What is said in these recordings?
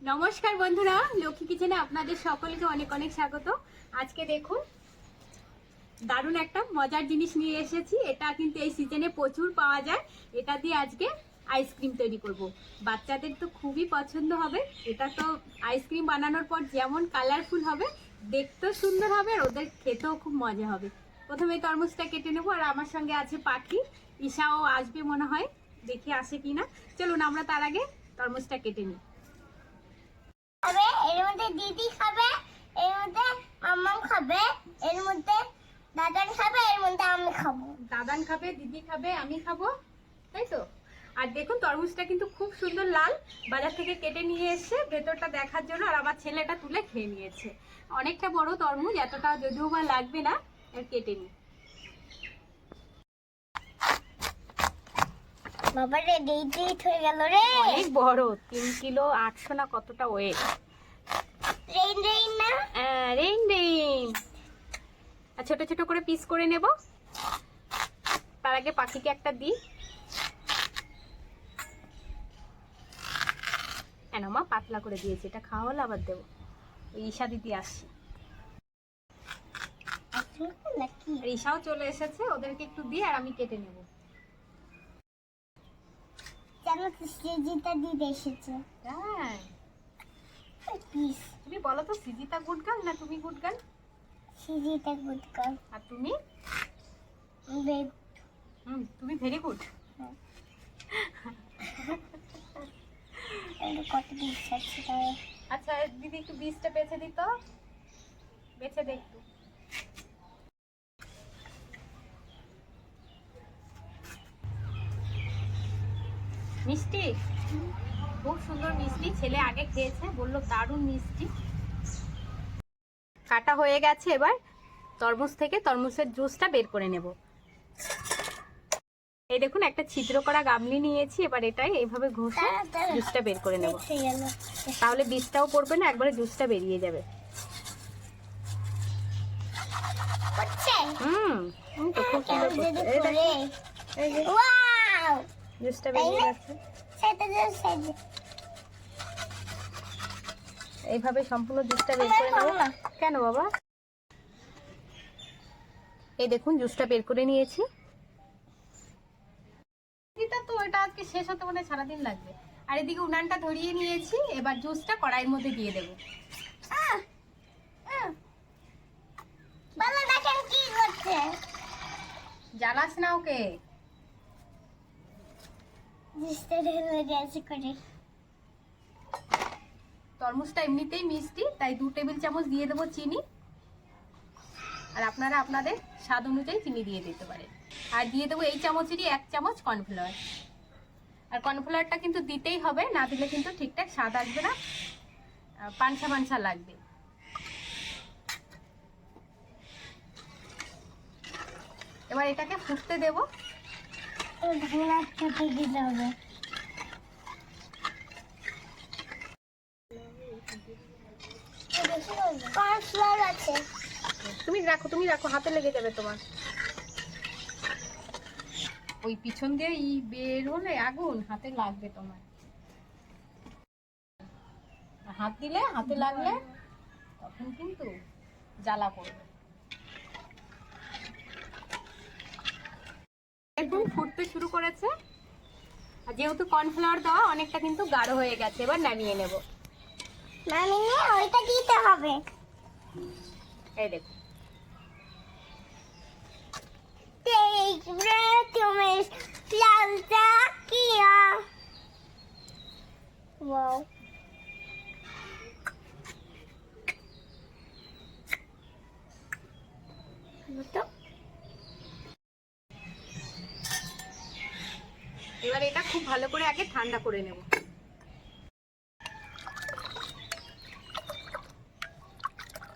নমস্কার বন্ধুরা, লক্ষ্মী কিচেনে আপনাদের সকলকে অনেক অনেক স্বাগত। আজকে দেখুন দারুণ একটা মজার জিনিস নিয়ে এসেছি। এটা কিন্তু এই সিজনে প্রচুর পাওয়া যায়। এটা দিয়ে আজকে আইসক্রিম তৈরি করব। বাচ্চাদের তো খুবই পছন্দ হবে। এটা তো আইসক্রিম বানানোর পর যেমন কালারফুল হবে, দেখতেও সুন্দর হবে আর ওদের খেতেও খুব মজা হবে। প্রথমে তরমুজটা কেটে নেবো। আর আমার সঙ্গে আছে পাখি, ঈশাও আসবে মনে হয়, দেখি আসে কিনা। চলুন আমরা তার আগে তরমুজটা কেটে নিই। এর মধ্যে দিদি খাবে, এর মধ্যে মাম্মা খাবে, এর মধ্যে দাদান খাবে, এর মধ্যে আমি খাবো। দাদান খাবে, দিদি খাবে, আমি খাবো, তাই তো? আর দেখুন তরমুজটা কিন্তু খুব সুন্দর লাল, বাজার থেকে কেটে নিয়ে এসে ভেতরটা দেখার জন্য। আর আমার ছেলেটা তুলে খেয়ে নিয়েছে। অনেকটা বড় তরমুজ, এতটা যদিও বা লাগবে না, কেটে নি। বাবা রে, ডেট হয়ে গেল রে। অনেক বড়, 3 কিলো 800 না কতটা ওয়েট। রেইন রেইন না? Rain rain. আর ছোট ছোট করে পিস করে নেব। তার আগে পাখিকে একটা দিই। কেন মা, পাতলা করে দিয়েছি, এটা খাওয়া হলে আবার দেবো। ওই ঈশা দিদি আসছে, ঈশাও চলে এসেছে, ওদেরকে একটু দিয়ে আর আমি কেটে নেব। জানো তো সিজিটা দিদি এসেছে। হ্যাঁ, প্লিজ তুমি বলো তো, সিজিতা গুড গার্ল না তুমি গুড গার্ল? সিজিটা গুড গার্ল। আর তুমি? বেব। তুমি ভেরি গুড। কত দিস আছে তাই? আচ্ছা দিদি, একটু বীজটা বেছে দিত, বেছে দে একটু। মিষ্টি, খুব সুন্দর মিষ্টি। ছেলে আগে খেয়েছে, বললো দারুণ মিষ্টি। কাটা হয়ে গেছে। এবার তরমুজ থেকে তরমুজের জুসটা বের করে নেব। এই দেখুন একটা ছিদ্র করা গামলি নিয়েছি। এবার এটাই এইভাবে ঘষে জুসটা বের করে নেব। তাহলে বীজটাও পড়বে না, একবারে জুসটা বেরিয়ে যাবে। তো খুব সুন্দর জুসটা বেরিয়ে যাচ্ছে। এইভাবে সম্পূর্ণ জুসটা বের করে নেব। কেন বাবা? এই দেখুন জুসটা বের করে নিয়েছি। তো এটা আজকে শেষ হতে মনে সারাদিন লাগবে। আর এদিকে উনানটা ধরিয়ে নিয়েছি। এবার জুসটা কড়াইয়ের মধ্যে দিয়ে দেবো। জ্বালাস না ওকে। তরমুজটা এমনিতেই মিষ্টি, তাই 2 টেবিল চামচ দিয়ে দেবো চিনি। আর আপনারা আপনাদের স্বাদ অনুযায়ী চিনি দিয়ে দিতে পারেন। আর দিয়ে দেবো এই চামচেরই 1 চামচ কর্নফ্লাওয়ার। আর কর্নফ্লাওয়ারটা কিন্তু দিতেই হবে, না দিলে কিন্তু ঠিকঠাক স্বাদ আসবে না, পানসা পানসা লাগবে। এবার এটাকে ফুটতে দেবো। তুমি রাখো, তুমি রাখো, হাতে লেগে যাবে তোমার। ওই পিছন দিয়ে বের হলে আগুন হাতে লাগবে তোমার। হাত দিলে, হাতে লাগলে তখন কিন্তু জ্বালা পড়বে। একদম ফুটতে শুরু করেছে। আর যেহেতু কর্নফ্লাওয়ার দেওয়া, অনেকটা কিন্তু গাঢ় হয়ে গেছে। এবার নামিয়ে নেব। নামিয়ে ওইটা দিতে হবে। এই দেখো, Wow. এবার এটা খুব ভালো করে আগে ঠান্ডা করে নেব।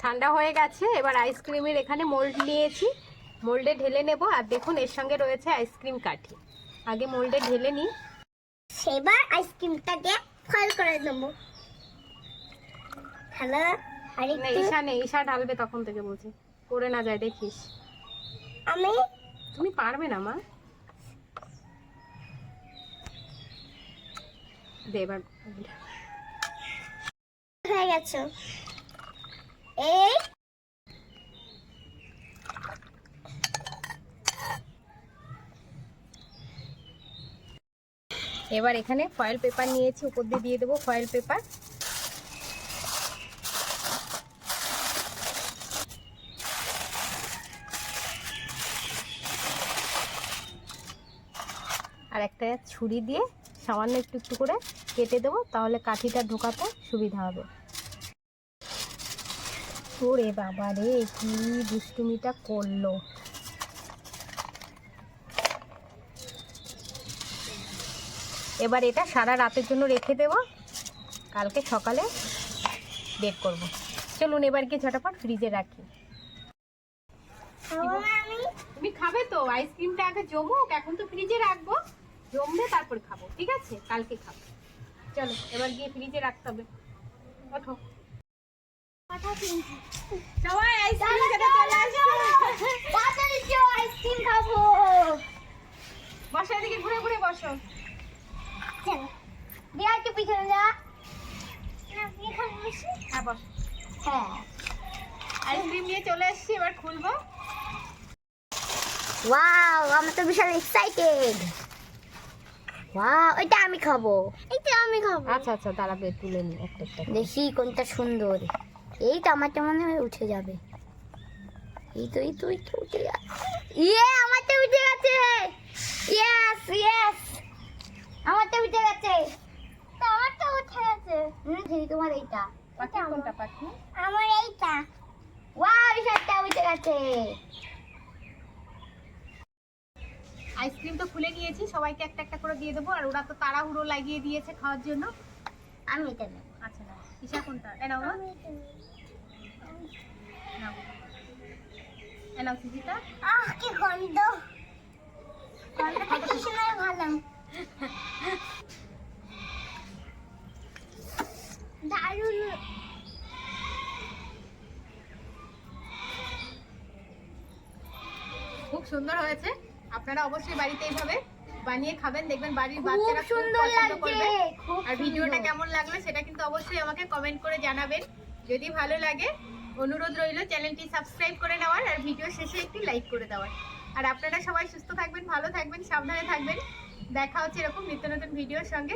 ঠান্ডা হয়ে গেছে। এবার আইসক্রিমের এখানে মোল্ড নিয়েছি, মোল্ডে ঢেলে নেব। আর দেখুন এর সঙ্গে রয়েছে আইসক্রিম কাঠি। আগে মোল্ডে ঢেলে নিই, সেবার আইসক্রিমটাকে ফল করে দেবো। হ্যালো, ঈশা নেই, ঈশা ঢালবে তখন থেকে বলছে, পড়ে না যায় দেখিস। তুমি পারবে না মা। দে এবার। হয়ে গেছো। এই এবার এখানে ফয়েল পেপার নিয়েছি, উপর দিয়ে দেবো ফয়েল পেপার। আর একটা ছুরি দিয়ে সামান্য একটু একটু করে কেটে দেবো, তাহলে কাঠিটা ঢোকাতে সুবিধা হবে। ওরে বাবা রে, কি দুষ্টুমিটা করলো। এবার এটা সারা রাতের জন্য রেখে দেব, কালকে সকালে বের করব। চলুন এবার কি ঝটাপট ফ্রিজে রাখি। তুমি খাবে তো? আইসক্রিমটা আগে জমুক, এখন তো ফ্রিজে রাখবো, জমলে তারপর খাবো, ঠিক আছে? কালকে খাবো। চলো এবার গিয়ে ফ্রিজে রাখতে হবে। ওঠো সবাই, আইসক্রিম খেতে চলে আসো। আইসক্রিম খাবো। বসো, এদিকে ঘুরে ঘুরে বসো। দিয়া একটু পিছনে যা। হ্যাঁ বসো। হ্যাঁ, আইসক্রিম নিয়ে চলে এসেছি, এবার খুলবো। ওয়াও, আমি তো বিশাল এক্সাইটেড। ওয়াও, এটা আমি খাবো, এটা আমি খাবো। আচ্ছা আচ্ছা, দাঁড়াবে, তুলে নি একটা একটা। দেখি কোনটা সুন্দর। এই তো আমারটা মনে হয় উঠে যাবে। এই তো উঠে যাবে। ইয়ে, আমারটা উঠে গেছে। ইয়েস ইয়েস, আমারটা উঠে গেছে। আমারটা উঠে গেছে। ঠিক, তোমার এইটা। পাখি কোনটা? পাখি আমার এইটা। ওয়াও, এই শার্টটা উঠে গেছে। আইসক্রিম তো খুলে নিয়েছি, সবাইকে একটা একটা করে দিয়ে দেবো। আর ওরা তো তাড়াহুড়ো লাগিয়ে দিয়েছে খাওয়ার জন্য। আমি এটা নেব। আচ্ছা না, ঈশা কোনটা? এ নাও, আমি এটা নেব। নাও, এ নাও সুজিতা। কি গন্ধ! গন্ধটা কি সুন্দর, ভালো। দারুণ। খুব সুন্দর হয়েছে। আপনারা অবশ্যই বাড়িতে এইভাবে বানিয়ে খাবেন, দেখবেন বাড়ির খুব বাচ্চারা খুব সুন্দর পছন্দ লাগছে, করবে। খুব আর ভিডিওটা সুন্দর। কেমন লাগলো সেটা কিন্তু অবশ্যই আমাকে কমেন্ট করে জানাবেন। যদি ভালো লাগে অনুরোধ রইল চ্যানেলটি সাবস্ক্রাইব করে নেওয়ার, আর ভিডিও শেষে একটি লাইক করে দেওয়ার। আর আপনারা সবাই সুস্থ থাকবেন, ভালো থাকবেন, সাবধানে থাকবেন। দেখা হচ্ছে এরকম নিত্য নতুন ভিডিওর সঙ্গে।